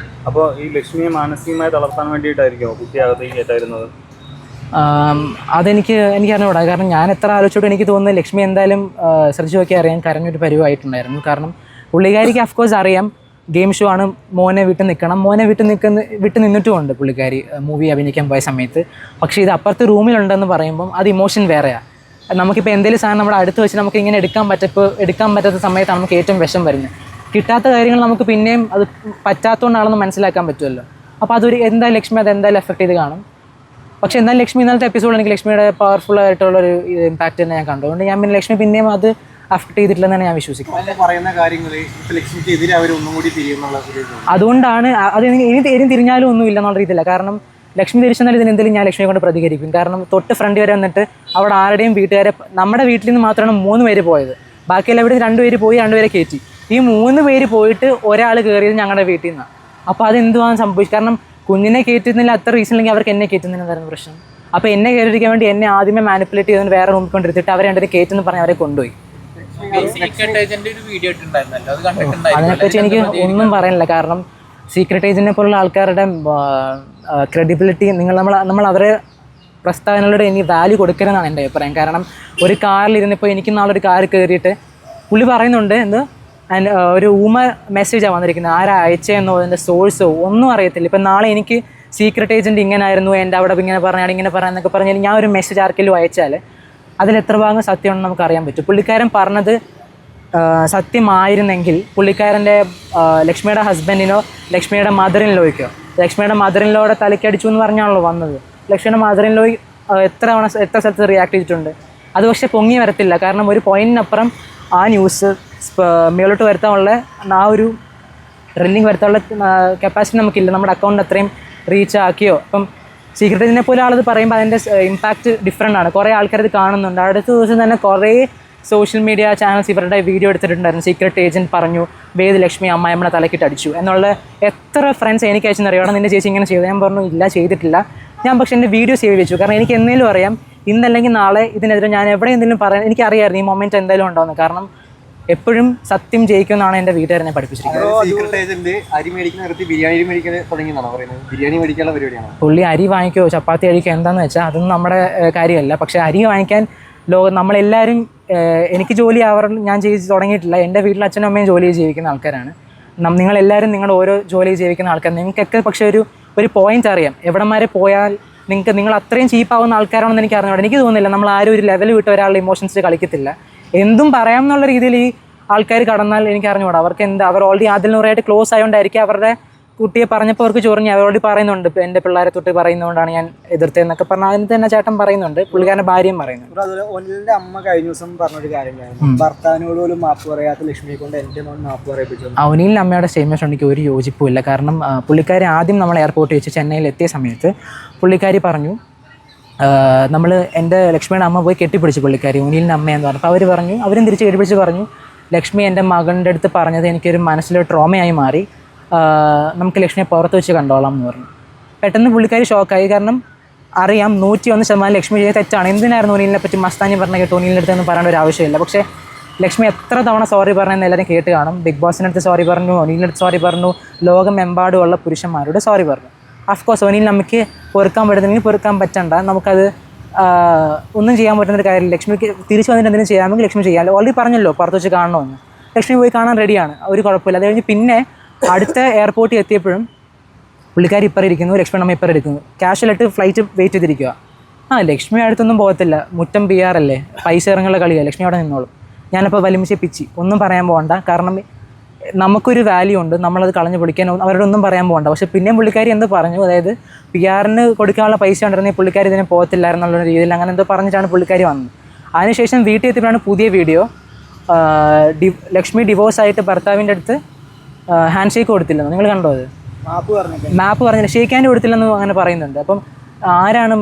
അപ്പോൾ ഈ ലക്ഷ്മിയെ മാനസികമായി തളർത്താൻ വേണ്ടിയിട്ടായിരിക്കുമോ കുട്ടിയകത്തേക്ക് കയറ്റായിരുന്നത്? എനിക്കറിഞ്ഞൂടാ. കാരണം ഞാൻ എത്ര ആലോചിച്ചിട്ടും എനിക്ക് തോന്നുന്നത് ലക്ഷ്മി എന്തായാലും ശ്രദ്ധിച്ച് നോക്കിയാൽ അറിയാൻ കരഞ്ഞൊരു പരിവായിട്ടുണ്ടായിരുന്നു. കാരണം പുള്ളിക്കാരിക്ക് അഫ്കോഴ്സ് അറിയാം ഗെയിം ഷോ ആണ്, മോനെ വിട്ട് നിൽക്കണം. മോനെ വിട്ട് നിന്നിട്ടുമുണ്ട് പുള്ളിക്കാരി മൂവി അഭിനയിക്കാൻ പോയ സമയത്ത്. പക്ഷേ ഇത് അപ്പുറത്ത് റൂമിലുണ്ടെന്ന് പറയുമ്പം അത് ഇമോഷൻ വേറെയാണ്. നമുക്കിപ്പോൾ എന്തെങ്കിലും സാധനം നമ്മുടെ അടുത്ത് വെച്ച് നമുക്ക് ഇങ്ങനെ എടുക്കാൻ പറ്റാത്ത സമയത്താണ് നമുക്ക് ഏറ്റവും വിഷം വരുന്നത്. കിട്ടാത്ത കാര്യങ്ങൾ നമുക്ക് പിന്നെയും അത് പറ്റാത്തതുകൊണ്ടാണെന്ന് മനസ്സിലാക്കാൻ പറ്റുമല്ലോ. അപ്പോൾ എന്തായാലും ലക്ഷ്മി എന്തായാലും എഫക്ട് ചെയ്ത് കാണും. പക്ഷേ എന്തായാലും ലക്ഷ്മി ഇന്നലത്തെ എപ്പിസോഡ് എനിക്ക് ലക്ഷ്മിയുടെ പവർഫുൾ ആയിട്ടുള്ളൊരു ഇമ്പാക്റ്റ് തന്നെ ഞാൻ കണ്ടു. അതുകൊണ്ട് ഞാൻ പിന്നെ ലക്ഷ്മി പിന്നെയും അത് അഫക്ട് ചെയ്തിട്ടില്ലെന്നാണ് ഞാൻ വിശ്വസിക്കുന്നത്. പറയുന്ന കാര്യങ്ങൾ ലക്ഷ്മിക്ക് എതിരെ അവർ ഒന്നും കൂടി തിരിയുന്നുള്ള അതുകൊണ്ടാണ് അത് ഇനി തിരിഞ്ഞാലും ഒന്നും ഇല്ലെന്നുള്ള രീതിയില്ല. കാരണം ലക്ഷ്മി തിരിച്ചു വന്നാൽ ഇതിനെന്തെങ്കിലും ഞാൻ ലക്ഷ്മിയെ കൊണ്ട് പ്രതികരിക്കും. കാരണം തൊട്ട് ഫ്രണ്ട് വരെ വന്നിട്ട് അവിടെ ആരുടെയും വീട്ടുകാരെ, നമ്മുടെ വീട്ടിൽ നിന്ന് മാത്രമാണ് 3 പേര് പോയത്, ബാക്കിയെല്ലാം ഇവിടെ 2 പേര് പോയി 2 പേരെ കയറ്റി. ഈ 3 പേര് പോയിട്ട് ഒരാൾ കയറിയത് ഞങ്ങളുടെ വീട്ടിൽ നിന്നാണ്. അപ്പോൾ അതെന്തുവാണ് സംഭവിച്ചത്? കാരണം കുഞ്ഞിനെ കയറ്റുന്നില്ല, അത്ര റീസൺ ഇല്ലെങ്കിൽ അവർക്ക് എന്നെ കയറ്റുന്നതിനായിരുന്നു പ്രശ്നം. അപ്പോൾ എന്നെ കയറിയിരിക്കാൻ വേണ്ടി എന്നെ ആദ്യമേ മാനിപ്പുലേറ്റ് ചെയ്തുകൊണ്ട് വേറെ റൂമിൽ കൊണ്ടിരുത്തിട്ട് അവരെ രണ്ടുപേരെ കയറ്റെന്ന് പറഞ്ഞ് അവരെ കൊണ്ടുപോയി. അതിനെപ്പറ്റി എനിക്ക് ഒന്നും പറയാനില്ല. കാരണം സീക്രട്ട് ഏജന്റിനെ പോലുള്ള ആൾക്കാരുടെ ക്രെഡിബിലിറ്റി നമ്മൾ അവരെ പ്രസ്താവനകളുടെ ഇനി വാല്യൂ കൊടുക്കരുതെന്നാണ് എൻ്റെ അഭിപ്രായം. കാരണം ഒരു കാറിലിരുന്നിപ്പോൾ എനിക്ക് നാളൊരു കാർ കയറിയിട്ട് പുള്ളി പറയുന്നുണ്ട് ഒരു മെസ്സേജാണ് വന്നിരിക്കുന്നത്, ആരാ അയച്ചതെന്നോ അതിൻ്റെ സോഴ്സോ ഒന്നും അറിയത്തില്ല. ഇപ്പം നാളെ എനിക്ക് സീക്രട്ട് ഏജൻറ്റ് ഇങ്ങനെ ആയിരുന്നു, എൻ്റെ അവിടെ ഇങ്ങനെ പറഞ്ഞാൽ ഇങ്ങനെ പറയാമെന്നൊക്കെ പറഞ്ഞാൽ ഞാൻ ഒരു മെസ്സേജ് ആർക്കെങ്കിലും അയച്ചാൽ അതിലെത്ര ഭാഗം സത്യമാണെന്ന് നമുക്ക് അറിയാൻ പറ്റും. പുള്ളിക്കാരൻ പറഞ്ഞത് സത്യമായിരുന്നെങ്കിൽ പുള്ളിക്കാരൻ്റെ ലക്ഷ്മിയുടെ ഹസ്ബൻഡിനോ ലക്ഷ്മിയുടെ മദറിൻലോയ്ക്കോ, ലക്ഷ്മിയുടെ മദറിൻലോയുടെ തലയ്ക്കടിച്ചു എന്ന് പറഞ്ഞാണല്ലോ വന്നത്. ലക്ഷ്മിയുടെ മദറിൻലോയ് എത്ര സ്ഥലത്ത് റിയാക്ട് ചെയ്തിട്ടുണ്ട്. അത് പക്ഷേ പൊങ്ങി വരത്തില്ല. കാരണം ഒരു പോയിന്റിനപ്പുറം ആ ന്യൂസ് മേലോട്ട് വരുത്താനുള്ള ആ ഒരു ട്രെൻഡിങ് വരുത്താനുള്ള കപ്പാസിറ്റി നമുക്കില്ല. നമ്മുടെ അക്കൗണ്ട് അത്രയും റീച്ച് ആക്കിയോ. ഇപ്പം സീക്രട്ട് ഏജന്റിനെ പോലെ ആളത് പറയുമ്പോൾ അതിൻ്റെ ഇമ്പാക്റ്റ് ഡിഫറെൻ്റ് ആണ്. കുറേ ആൾക്കാരത് കാണുന്നുണ്ട്. അടുത്ത ദിവസം തന്നെ കുറേ സോഷ്യൽ മീഡിയ ചാനൽസ് ഇവരുടെ വീഡിയോ എടുത്തിട്ടുണ്ടായിരുന്നു. സീക്രട്ട് ഏജൻറ്റ് പറഞ്ഞു വേദലക്ഷ്മി അമ്മായിമ്മയുടെ തലക്കിട്ട് അടിച്ചു എന്നുള്ള. എത്ര ഫ്രണ്ട്സ് എനിക്ക് അയച്ചെന്നറിയാം, നിൻ്റെ ചേച്ചി ഇങ്ങനെ ചെയ്തു. ഞാൻ പറഞ്ഞു ഇല്ല, ചെയ്തിട്ടില്ല. ഞാൻ പക്ഷേ എൻ്റെ വീഡിയോ സേവ് വെച്ചു. കാരണം എനിക്ക് എന്തെങ്കിലും അറിയാം, ഇന്നല്ലെങ്കിൽ നാളെ ഇതിനെതിരെ ഞാൻ എവിടെ എന്തെങ്കിലും പറയാൻ എനിക്കറിയാമായിരുന്നു ഈ മൊമെൻറ്റ് എന്തായാലും ഉണ്ടാവുന്നത്. കാരണം എപ്പോഴും സത്യം ജയിക്കുമെന്നാണ് എൻ്റെ വീട്ടുകാരനെ പഠിപ്പിച്ചിരിക്കുന്നത്. പുള്ളി അരി വാങ്ങിക്കോ ചപ്പാത്തി കഴിക്കോ എന്താണെന്ന് വെച്ചാൽ അതൊന്നും നമ്മുടെ കാര്യമല്ല. പക്ഷേ അരി വാങ്ങിക്കാൻ നമ്മളെല്ലാവരും, എനിക്ക് ജോലി ഞാൻ ചെയ്ത് തുടങ്ങിയിട്ടില്ല. എൻ്റെ വീട്ടിൽ അച്ഛനും അമ്മയും ജോലി ജീവിക്കുന്ന ആൾക്കാരാണ്. നിങ്ങളെല്ലാവരും നിങ്ങളുടെ ഓരോ ജോലി ജീവിക്കുന്ന ആൾക്കാർ. നിങ്ങൾക്കൊക്കെ പക്ഷേ ഒരു പോയിന്റ് അറിയാം, എവിടം വരെ പോയാൽ നിങ്ങൾ അത്രയും ചീപ്പാവുന്ന ആൾക്കാരാണെന്ന് എനിക്ക് അറിഞ്ഞൂടാ. എനിക്ക് തോന്നുന്നില്ല നമ്മൾ ആരും ഒരു ലെവൽ വിട്ട് ഒരാളുടെ ഇമോഷൻസ് കളിക്കത്തില്ല. എന്തും പറയാം എന്നുള്ള രീതിയിൽ ഈ ആൾക്കാർ കടന്നാൽ എനിക്ക് അറിഞ്ഞുകൂടാ. അവർക്ക് അവർ ഓൾറെഡി അതിൽ നൂറായിട്ട് ക്ലോസ് ആയതുകൊണ്ടായിരിക്കും അവരുടെ കുട്ടിയെ പറഞ്ഞപ്പോൾ അവർക്ക് ചൊറിഞ്ഞ് അവരോട് പറയുന്നുണ്ട്, എൻ്റെ പിള്ളേരെ തൊട്ട് പറയുന്നതുകൊണ്ടാണ് ഞാൻ എതിർത്തതെന്നൊക്കെ പറഞ്ഞാൽ അതിന് തന്നെ ചേട്ടൻ പറയുന്നുണ്ട്, പുള്ളിക്കാരൻ്റെ ഭാര്യയും പറയുന്നുണ്ട്. അതുപോലെ ഒന്നിൻ്റെ അമ്മ കഴിഞ്ഞ ദിവസം പറഞ്ഞൊരു കാര്യമായിരുന്നു, ഭർത്താവിനോട് പോലും മാപ്പ് പറയാത്ത ലക്ഷ്മിയെ കൊണ്ട് എൻ്റെ മോൻ മാപ്പ് പറയിപ്പിച്ചു. അവനിൽ അമ്മയുടെ സ്റ്റേറ്റ്മെൻറ്റ് എനിക്ക് ഒരു യോജിപ്പുമില്ല. കാരണം പുള്ളിക്കാരി ആദ്യം നമ്മൾ എയർപോർട്ടിൽ വെച്ച് ചെന്നൈയിൽ എത്തിയ സമയത്ത് പുള്ളിക്കാരി പറഞ്ഞു, നമ്മൾ എൻ്റെ ലക്ഷ്മിയുടെ അമ്മ പോയി കെട്ടിപ്പിടിച്ചു പുള്ളിക്കാരി ഉനിലിൻ്റെ അമ്മയെന്ന് പറഞ്ഞു. അപ്പോൾ അവർ പറഞ്ഞു, അവരും തിരിച്ച് കെട്ടിപ്പിടിച്ച് പറഞ്ഞു, ലക്ഷ്മി എൻ്റെ മകൻ്റെ അടുത്ത് പറഞ്ഞത് എനിക്കൊരു മനസ്സിലൊരു ട്രോമയായി മാറി, നമുക്ക് ലക്ഷ്മിയെ പുറത്ത് വെച്ച് കണ്ടോളാം എന്ന് പറഞ്ഞു. പെട്ടെന്ന് പുള്ളിക്കാരി ഷോക്കായി. കാരണം അറിയാം 101% ലക്ഷ്മി ചെയ്ത തെറ്റാണ്. എന്തിനായിരുന്നു ഒനിലിനെ പറ്റി മസ്താനി പറഞ്ഞ കേട്ടോ ഒനിലിൻ്റെ അടുത്തൊന്നും പറയേണ്ട ഒരു ആവശ്യമില്ല. പക്ഷേ ലക്ഷ്മി എത്ര തവണ സോറി പറഞ്ഞെന്ന് എല്ലാവരും കേട്ട് കാണും. ബിഗ് ബോസിൻ്റെ അടുത്ത് സോറി പറഞ്ഞു, ഒനിലിൻ്റെ അടുത്ത് സോറി പറഞ്ഞു, ലോകമെമ്പാടുമുള്ള പുരുഷന്മാരോട് സോറി പറഞ്ഞു. അഫ്കോഴ്സ് ഒനിൽ നമുക്ക് പൊറുക്കാൻ പറ്റുന്നെങ്കിൽ പൊറുക്കാൻ പറ്റണ്ട, നമുക്കത് ഒന്നും ചെയ്യാൻ പറ്റുന്നൊരു കാര്യമില്ല. ലക്ഷ്മിക്ക് തിരിച്ചു വന്നിട്ട് എന്തെങ്കിലും ചെയ്യാമെങ്കിൽ ലക്ഷ്മി ചെയ്യാമല്ലോ. ഓൾറെഡി പറഞ്ഞല്ലോ പുറത്ത് വെച്ച് കാണണമെന്ന്. ലക്ഷ്മി പോയി കാണാൻ റെഡിയാണ്, ഒരു കുഴപ്പമില്ല. അത് കഴിഞ്ഞ് പിന്നെ അടുത്ത എയർപോർട്ടിൽ എത്തിയപ്പോഴും പുള്ളിക്കാരി ഇപ്പറ ഇരിക്കുന്നു, ലക്ഷ്മി അമ്മ ഇപ്പറ ഇരിക്കുന്നു. ക്യാഷ്വലായിട്ട് ഫ്ലൈറ്റ് വെയിറ്റ് ചെയ്തിരിക്കുക. ലക്ഷ്മി അടുത്തൊന്നും പോകത്തില്ല, മുറ്റം PR അല്ലേ, പൈസ ഇറങ്ങുള്ള കളിയാണ്, ലക്ഷ്മി അവിടെ നിന്നോളും. ഞാനപ്പോൾ വലിമിച്ച് പിച്ചി ഒന്നും പറയാൻ പോകണ്ട. കാരണം നമുക്കൊരു വാല്യൂ ഉണ്ട്, നമ്മളത് കളഞ്ഞു പൊളിക്കാൻ അവരോട് ഒന്നും പറയാൻ പോകണ്ട. പക്ഷേ പിന്നെയും പുള്ളിക്കാരി എന്ത് പറഞ്ഞു, അതായത് PR-ന് കൊടുക്കാനുള്ള പൈസ ഉണ്ടെങ്കിൽ പുള്ളിക്കാരി ഇതിനെ പോകത്തില്ലായിരുന്നുള്ള രീതിയിൽ അങ്ങനെ എന്തോ പറഞ്ഞിട്ടാണ് പുള്ളിക്കാരി വന്നത്. അതിനുശേഷം വീട്ടിൽ എത്തിയപ്പോഴാണ് പുതിയ വീഡിയോ, ലക്ഷ്മി ഡിവോഴ്സായിട്ട് ഭർത്താവിൻ്റെ അടുത്ത് ഹാൻഡ് ഷേക്ക് കൊടുത്തില്ലെന്ന്. നിങ്ങൾ കണ്ടോ? അത് മാപ്പ് പറഞ്ഞില്ല, ഷേക്ക് ഹാൻഡ് കൊടുത്തില്ലെന്ന് അങ്ങനെ പറയുന്നുണ്ട്. അപ്പം ആരാണ്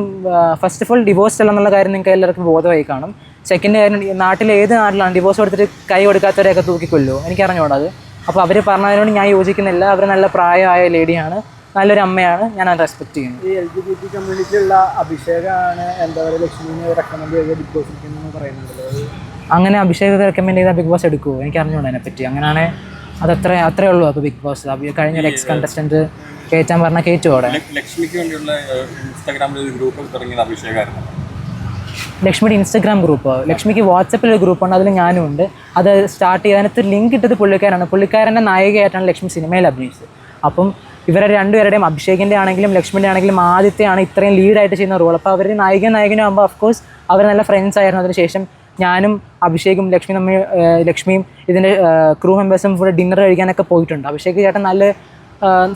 ഫസ്റ്റ് ഓഫ് ഓൾ ഡിവോഴ്സ് അല്ലെന്നുള്ള കാര്യം നിങ്ങൾക്ക് എല്ലാവർക്കും ബോധമായി കാണും. സെക്കൻഡ് കാര്യം, നാട്ടിലെ ഏത് നാട്ടിലാണ് ഡിവോഴ്സ് കൊടുത്തിട്ട് കൈ കൊടുക്കാത്തവരെയൊക്കെ തൂക്കിക്കൊല്ലോ, എനിക്കറിഞ്ഞോടത്. അപ്പോൾ അവർ പറഞ്ഞതിനോട് ഞാൻ യോജിക്കുന്നില്ല. അവർ നല്ല പ്രായമായ ലേഡിയാണ്, നല്ലൊരു അമ്മയാണ്, ഞാൻ അത് റെസ്പെക്ട് ചെയ്യുന്നു. ഈ LGBT കമ്മ്യൂണിറ്റിയിലുള്ള അഭിഷേകാണ് എന്താ പറയുക ലക്ഷ്മിനെ റെക്കമെൻഡ് ചെയ്ത് ബിഗ് ബോസ് എന്ന് പറയുന്നുണ്ടല്ലോ. അങ്ങനെ അഭിഷേകത്തെ റെക്കമെൻഡ് ചെയ്താൽ ബിഗ് ബോസ് എടുക്കുമോ? എനിക്ക് അറിഞ്ഞുകൂടാ അതിനെപ്പറ്റി. അങ്ങനെയാണെ അത്രേ ഉള്ളൂ. അപ്പോൾ ബിഗ് ബോസ് കഴിഞ്ഞ ഒരു എക്സ് കണ്ടസ്റ്റൻറ്റ് കയറ്റാൻ പറഞ്ഞാൽ കയറ്റുമോ? അവിടെ ലക്ഷ്മിക്ക് വേണ്ടിയുള്ള ഇൻസ്റ്റാഗ്രാമിൽ ഒരു ഗ്രൂപ്പ് തുടങ്ങിയത് അഭിഷേകായിരുന്നു. ലക്ഷ്മിയുടെ ഇൻസ്റ്റാഗ്രാം ഗ്രൂപ്പ്, ലക്ഷ്മിക്ക് വാട്സപ്പിലൊരു ഗ്രൂപ്പുണ്ട്, അതിൽ ഞാനും ഉണ്ട്. അത് സ്റ്റാർട്ട് ചെയ്യാനത്ത് ലിങ്ക് ഇട്ടത് പുള്ളിക്കാരാണ്. പുള്ളിക്കാരൻ്റെ നായികയായിട്ടാണ് ലക്ഷ്മി സിനിമയിൽ അഭിനയിച്ചത്. അപ്പം ഇവരെ രണ്ടുപേരുടെയും, അഭിഷേകിൻ്റെ ആണെങ്കിലും ലക്ഷ്മിൻ്റെ ആണെങ്കിലും ആദ്യത്തെയാണ് ഇത്രയും ലീഡായിട്ട് ചെയ്യുന്ന റോൾ. അപ്പോൾ അവർ നായികനും ആകുമ്പോൾ അഫ്കോഴ്സ് അവർ നല്ല ഫ്രണ്ട്സ് ആയിരുന്നു. അതിനുശേഷം ഞാനും അഭിഷേകും ലക്ഷ്മിയും ഇതിൻ്റെ ക്രൂ മെമ്പേഴ്സും ഇവിടെ ഡിന്നർ കഴിക്കാനൊക്കെ പോയിട്ടുണ്ട്. അഭിഷേക് ചേട്ടൻ നല്ല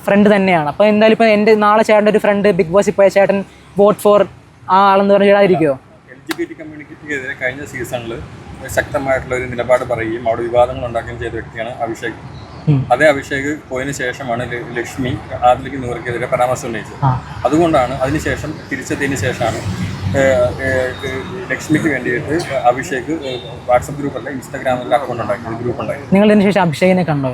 ഫ്രണ്ട് തന്നെയാണ്. അപ്പോൾ എന്തായാലും ഇപ്പോൾ എൻ്റെ നാളെ ചേട്ടൻ്റെ ഒരു ഫ്രണ്ട് ബിഗ് ബോസിൽ പോയ ചേട്ടൻ വോട്ട് ഫോർ ആ ആളെന്ന് പറഞ്ഞ് ഇടാതിരിക്കുമോ? LGBT കമ്മ്യൂണിറ്റിക്കെതിരെ കഴിഞ്ഞ സീസണിൽ ശക്തമായിട്ടുള്ള ഒരു നിലപാട് പറയുകയും അവിടെ വിവാദങ്ങൾ ഉണ്ടാക്കുകയും ചെയ്ത വ്യക്തിയാണ് അഭിഷേക്. അതേ അഭിഷേക് പോയതിനു ശേഷമാണ് ലക്ഷ്മി ആദിലേക്ക് നൂറിക്കെതിരെ പരാമർശം ഉന്നയിച്ചത്. അതുകൊണ്ടാണ് അതിനുശേഷം തിരിച്ചെത്തിയതിനു ശേഷമാണ് ലക്ഷ്മിക്ക് വേണ്ടിയിട്ട് അഭിഷേക് വാട്സപ്പ് ഗ്രൂപ്പല്ല ഇൻസ്റ്റാഗ്രാമിൽ അക്കൗണ്ട് ഉണ്ടാക്കി, ഗ്രൂപ്പ് ഉണ്ടാക്കി. നിങ്ങൾ ഇതിന് ശേഷം അഭിഷേകിനെ കണ്ടോ?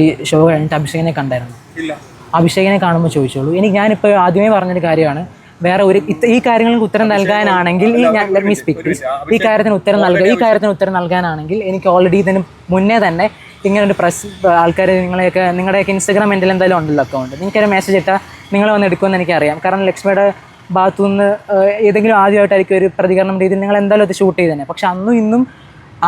ഈ ഷോ കഴിഞ്ഞിട്ട് അഭിഷേകിനെ കണ്ടായിരുന്നു? ഇല്ല. അഭിഷേകിനെ കാണുമ്പോൾ ചോദിച്ചോളൂ. ഞാനിപ്പോൾ ആദ്യമേ പറഞ്ഞൊരു കാര്യമാണ്, വേറെ ഈ കാര്യങ്ങൾക്ക് ഉത്തരം നൽകാനാണെങ്കിൽ ഈ കാര്യത്തിന് ഉത്തരം നൽകാനാണെങ്കിൽ എനിക്ക് ഓൾറെഡി ഇതിന് മുന്നേ തന്നെ ഇങ്ങനൊരു ആൾക്കാർ നിങ്ങളുടെയൊക്കെ ഇൻസ്റ്റാഗ്രാം എൻ്റെ എന്തായാലും ഉണ്ടല്ലോ അക്കൗണ്ട്, നിങ്ങൾക്കൊരു മെസ്സേജ് ഇട്ടാൽ നിങ്ങൾ വന്ന് എടുക്കുമെന്ന് എനിക്കറിയാം. കാരണം ലക്ഷ്മിയുടെ ഭാഗത്തുനിന്ന് ഏതെങ്കിലും ആദ്യമായിട്ടായിരിക്കും ഒരു പ്രതികരണം രീതിയിൽ നിങ്ങൾ എന്തായാലും അത് ഷൂട്ട് ചെയ്ത് തന്നെ. പക്ഷെ അന്നും ഇന്നും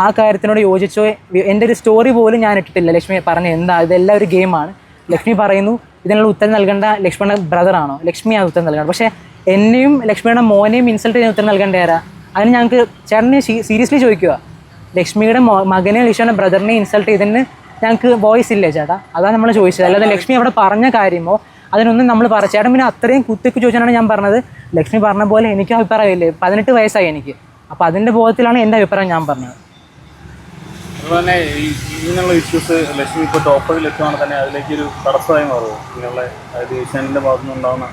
ആ കാര്യത്തിനോട് യോജിച്ചോ എൻ്റെ ഒരു സ്റ്റോറി പോലും ഞാൻ ഇട്ടിട്ടില്ല. ലക്ഷ്മി പറഞ്ഞ എന്താ ഇതെല്ലാം ഒരു ഗെയിമാണ്. ലക്ഷ്മി പറയുന്നു ഇതിനുള്ള ഉത്തരം നൽകേണ്ട ലക്ഷ്മിയുടെ ബ്രദറാണോ, ലക്ഷ്മിയാണ് ഉത്തരം നൽകേണ്ടത്. പക്ഷേ എന്നെയും ലക്ഷ്മിയുടെ മോനെയും ഇൻസൾട്ട് ചെയ്യുന്ന ഉത്തരം നൽകേണ്ട ആരാ? അതിന് ഞങ്ങൾക്ക് ചേട്ടനെ സീരിയസ്ലി ചോദിക്കുക, ലക്ഷ്മിയുടെ മകനെയും ലക്ഷ്മിയുടെ ബ്രദറിനെയും ഇൻസൾട്ട് ചെയ്തതിന് ഞങ്ങൾക്ക് വോയിസ് ഇല്ലേ ചേട്ടാ? അതാണ് നമ്മൾ ചോദിച്ചത്. അല്ലാതെ ലക്ഷ്മി അവിടെ പറഞ്ഞ കാര്യമോ അതിനൊന്നും നമ്മൾ ചേട്ടൻ പിന്നെ അത്രയും കുത്തിക്ക് ചോദിച്ചാണ് ഞാൻ പറഞ്ഞത്. ലക്ഷ്മി പറഞ്ഞ പോലെ എനിക്ക് അഭിപ്രായമില്ലേ, 18 വയസ്സായി എനിക്ക്. അപ്പോൾ അതിൻ്റെ ബോധത്തിലാണ് എൻ്റെ അഭിപ്രായം ഞാൻ പറഞ്ഞത്. അതുപോലെ ഇങ്ങനെയുള്ള ഇഷ്യൂസ് ലക്ഷ്മി ഇപ്പോൾ ടോപ്പ് 5 എത്തുവാണ് തന്നെ അതിലേക്കൊരു തടസ്സമായി മാറുമോ? ഇങ്ങനെയുള്ള അതായത് ഏഷ്യാനിൻ്റെ ഭാഗത്തുനിന്നുണ്ടാകുന്ന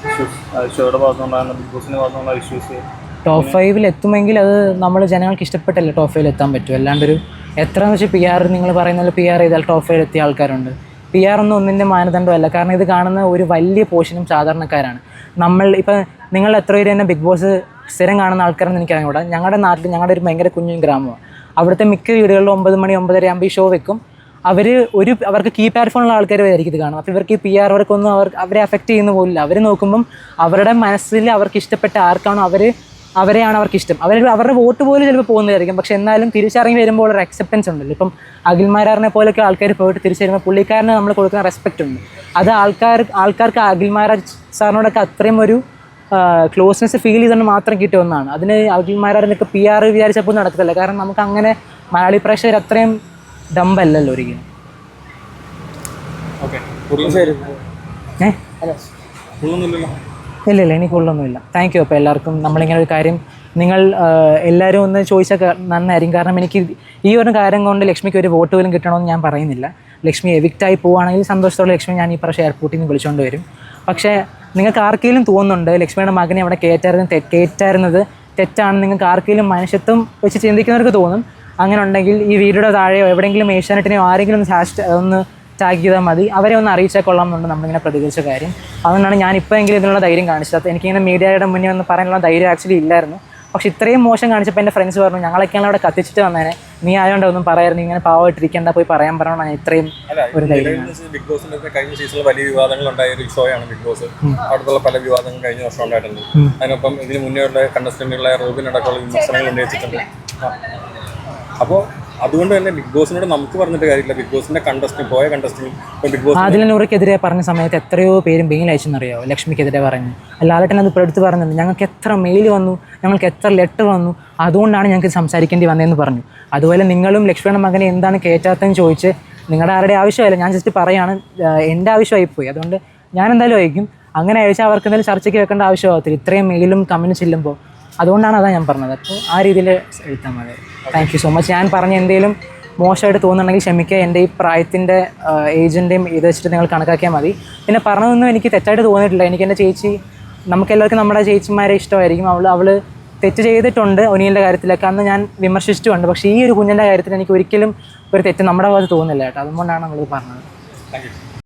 ഇഷ്യൂസ്, ഷോയുടെ ഭാഗത്തുനിന്നുണ്ടാകുന്ന ബിഗ് ബോസിൻ്റെ ഭാഗത്തുനിന്നുള്ള ഇഷ്യൂസ് ടോപ്പ് 5 എത്തുമെങ്കിൽ അത് നമ്മൾ ജനങ്ങൾക്ക് ഇഷ്ടപ്പെട്ടല്ലേ ടോപ്പ് 5 എത്താൻ പറ്റും. അല്ലാണ്ടൊരു എത്രയെന്ന് വെച്ചാൽ PR നിങ്ങൾ പറയുന്നത് PR ചെയ്താൽ ടോപ്പ് 5 എത്തിയ ആൾക്കാരുണ്ട്. PR ഒന്നിൻ്റെ മാനദണ്ഡമല്ല. കാരണം ഇത് കാണുന്ന ഒരു വലിയ പോർഷനും സാധാരണക്കാരാണ്. ഇപ്പം നിങ്ങൾ എത്ര പേര് തന്നെ ബിഗ് ബോസ് സ്ഥിരം കാണുന്ന ആൾക്കാരെന്ന് എനിക്ക് അറിഞ്ഞൂടാ. ഞങ്ങളുടെ നാട്ടിൽ ഞങ്ങളുടെ ഒരു ഭയങ്കര കുഞ്ഞു ഗ്രാമമാണ്. അവിടുത്തെ മിക്ക വീടുകളിലും 9 മണി 9:30 ആകുമ്പോൾ ഈ ഷോ വെക്കും. അവർക്ക് കീപാഡ് ഫോണുള്ള ആൾക്കാർ ആയിരിക്കും ഇത് കാണും. അപ്പോൾ ഇവർക്ക് ഈ PR അവർക്കൊന്നും അവരെ അഫക്റ്റ് ചെയ്യുന്ന പോലില്ല. അവർ നോക്കുമ്പം അവരുടെ മനസ്സിൽ അവർക്ക് ഇഷ്ടപ്പെട്ട ആർക്കാണോ അവരെയാണ് അവർക്ക് ഇഷ്ടം. അവരുടെ വോട്ട് പോലും ചിലപ്പോൾ പോകുന്നതായിരിക്കും. പക്ഷെ എന്നാലും തിരിച്ചറിഞ്ഞ് വരുമ്പോൾ ഒരു അക്സെപ്റ്റൻസ് ഉണ്ടല്ലോ. ഇപ്പം അഖിൽമാരാറിനെ പോലൊക്കെ ആൾക്കാർ പോയിട്ട് തിരിച്ചു വരുമ്പോൾ പുള്ളിക്കാരന് നമ്മൾ കൊടുക്കുന്ന റെസ്പെക്റ്റ് ഉണ്ട്. അത് ആൾക്കാർക്ക് അഖിൽമാരാജ് സാറിനോടൊക്കെ അത്രയും ഒരു ക്ലോസ്നെസ് ഫീൽ ചെയ്തുകൊണ്ട് മാത്രം കിട്ടിയ ഒന്നാണ്. അതിന് അഖിൽമാരാറിനൊക്കെ PR വിചാരിച്ചപ്പോൾ നടക്കത്തില്ല. കാരണം നമുക്ക് അങ്ങനെ മലയാളി പ്രേക്ഷകർ അത്രയും ഡമ്പല്ലല്ലോ ഒരിക്കലും. ഇല്ല എനിക്കുള്ളൊന്നുമില്ല. Thank you. അപ്പോൾ എല്ലാവർക്കും നമ്മളിങ്ങനെ ഒരു കാര്യം നിങ്ങൾ എല്ലാവരും ഒന്ന് ചോദിച്ചാൽ നന്നായിരിക്കും. കാരണം എനിക്ക് ഈ ഒരു കാര്യം കൊണ്ട് ലക്ഷ്മിക്ക് ഒരു വോട്ട് പോലും കിട്ടണമെന്ന് ഞാൻ പറയുന്നില്ല. ലക്ഷ്മി എവിക്റ്റായി പോവുകയാണെങ്കിൽ സന്തോഷത്തോടെ ലക്ഷ്മി ഞാൻ ഈ പ്രാവശ്യം എയർപോർട്ടിൽ നിന്ന് വിളിച്ചുകൊണ്ട് വരും. പക്ഷേ നിങ്ങൾക്ക് ആർക്കെങ്കിലും തോന്നുന്നുണ്ട് ലക്ഷ്മിയുടെ മകനെ അവിടെ കയറ്റായിരുന്നത് തെറ്റാണ്, നിങ്ങൾക്ക് ആർക്കെങ്കിലും മനുഷ്യത്വം വെച്ച് ചിന്തിക്കുന്നവർക്ക് തോന്നും. അങ്ങനെ ഉണ്ടെങ്കിൽ ഈ വീഡിയോയുടെ താഴെയോ എവിടെയെങ്കിലും ഏഷ്യാനെറ്റിനെയോ ആരെങ്കിലും ഒന്ന് ടാഗ് ചെയ്താൽ മതി. അവരെ ഒന്ന് അറിയിച്ചാൽ കൊള്ളാം എന്നുണ്ട് നമ്മളിങ്ങനെ പ്രതികരിച്ച കാര്യം. അതുകൊണ്ടാണ് ഞാൻ ഇപ്പോഴെങ്കിലും ഇതിനുള്ള ധൈര്യം കാണിച്ചത്. എനിക്കിങ്ങനെ മീഡിയയുടെ മുന്നേ ഒന്ന് പറയാനുള്ള ധൈര്യം ആക്ച്വലി ഇല്ലായിരുന്നു. പക്ഷേ ഇത്രയും മോശം കാണിച്ചപ്പോൾ എൻ്റെ ഫ്രണ്ട്സ് പറഞ്ഞു ഞങ്ങളൊക്കെയാണ് അവിടെ കത്തിച്ചിട്ട് വന്നേനെ, നീ ആയതുകൊണ്ട് ഒന്നും പറയായിരുന്നു, ഇങ്ങനെ പാവമായിട്ടിരിക്കേണ്ട പോയി പറയാൻ പറഞ്ഞാണ് ഇത്രയും ഒരു ധൈര്യം. ബിഗ് ബോസിന്റെ കഴിഞ്ഞ സീസണിൽ വലിയ വിവാദങ്ങൾ ഉണ്ടായ ഒരു ഷോയാണ് ബിഗ് ബോസ്. അവിടുത്തെ പല വിവാദങ്ങളും കഴിഞ്ഞ വർഷം ഉണ്ടായിട്ടുണ്ട്. അതിനൊപ്പം ഇതിന് മുന്നേ ഉള്ള കണ്ടസ്റ്റന്റുകളെ റോബിൻ അടക്കമുള്ള വിമർശനങ്ങൾ ഉന്നയിച്ചിട്ടുണ്ട്. അപ്പോൾ അതുകൊണ്ട് തന്നെ ബിഗ് ബോസിനോട് നമുക്ക് പറഞ്ഞിട്ട് കാര്യമില്ല. ബിഗ് ബോസിന്റെ കണ്ടസ്റ്റന്റ് ബിഗ് ബോസ് ആദിലിനൂറയ്ക്കെതിരെ പറഞ്ഞ സമയത്ത് എത്രയോ പേരും മെയിൽ അയച്ചെന്നറിയോ? ലക്ഷ്മിക്കെതിരെ പറഞ്ഞു. ലാലേട്ടൻ അത് ഇപ്പോൾ എടുത്ത് പറഞ്ഞിട്ടുണ്ട്. ഞങ്ങൾക്ക് എത്ര മെയിൽ വന്നു, ഞങ്ങൾക്ക് എത്ര ലെറ്റർ വന്നു, അതുകൊണ്ടാണ് ഞങ്ങൾക്ക് സംസാരിക്കേണ്ടി വന്നതെന്ന് പറഞ്ഞു. അതുപോലെ നിങ്ങളും ലക്ഷ്മിയുടെ മകനെ എന്താണ് കയറ്റാത്തതെന്ന് ചോദിച്ച് നിങ്ങളുടെ ആരുടെ ആവശ്യമായില്ല, ഞാൻ ജസ്റ്റ് പറയാണ്, എൻ്റെ ആവശ്യമായിപ്പോയി. അതുകൊണ്ട് ഞാൻ എന്തായാലും അയക്കും. അങ്ങനെ അയച്ചാൽ അവർക്ക് എന്തെങ്കിലും ചർച്ചയ്ക്ക് വെക്കേണ്ട ആവശ്യമാകത്തില്ല ഇത്രയും മെയിലും കമൻറ്റ് ചെല്ലുമ്പോൾ. അതുകൊണ്ടാണ് അതാണ് ഞാൻ പറഞ്ഞത്. അപ്പോൾ ആ രീതിയിൽ എഴുത്താൽ മതി. Thank you so much. ഞാൻ പറഞ്ഞ എന്തെങ്കിലും മോശമായിട്ട് തോന്നുന്നുണ്ടെങ്കിൽ ക്ഷമിക്കുക. എൻ്റെ ഈ പ്രായത്തിൻ്റെ ഏജിൻ്റെയും ഇത് വെച്ചിട്ട് നിങ്ങൾ കണക്കാക്കിയാൽ മതി. പിന്നെ പറഞ്ഞതൊന്നും എനിക്ക് തെറ്റായിട്ട് തോന്നിയിട്ടില്ല. എനിക്ക് എൻ്റെ ചേച്ചി, നമുക്കെല്ലാവർക്കും നമ്മുടെ ചേച്ചിമാരെ ഇഷ്ടമായിരിക്കും. അവൾ തെറ്റ് ചെയ്തിട്ടുണ്ട് ഒനിയൻ്റെ കാര്യത്തിലൊക്കെ, അന്ന് ഞാൻ വിമർശിച്ചിട്ടുണ്ട്. പക്ഷേ ഈ ഒരു കുഞ്ഞിൻ്റെ കാര്യത്തിൽ എനിക്ക് ഒരിക്കലും ഒരു തെറ്റ് നമ്മുടെ ഭാഗത്ത് തോന്നുന്നില്ല കേട്ടോ. അതുകൊണ്ടാണ് നമ്മളിത് പറഞ്ഞത്. Thank you.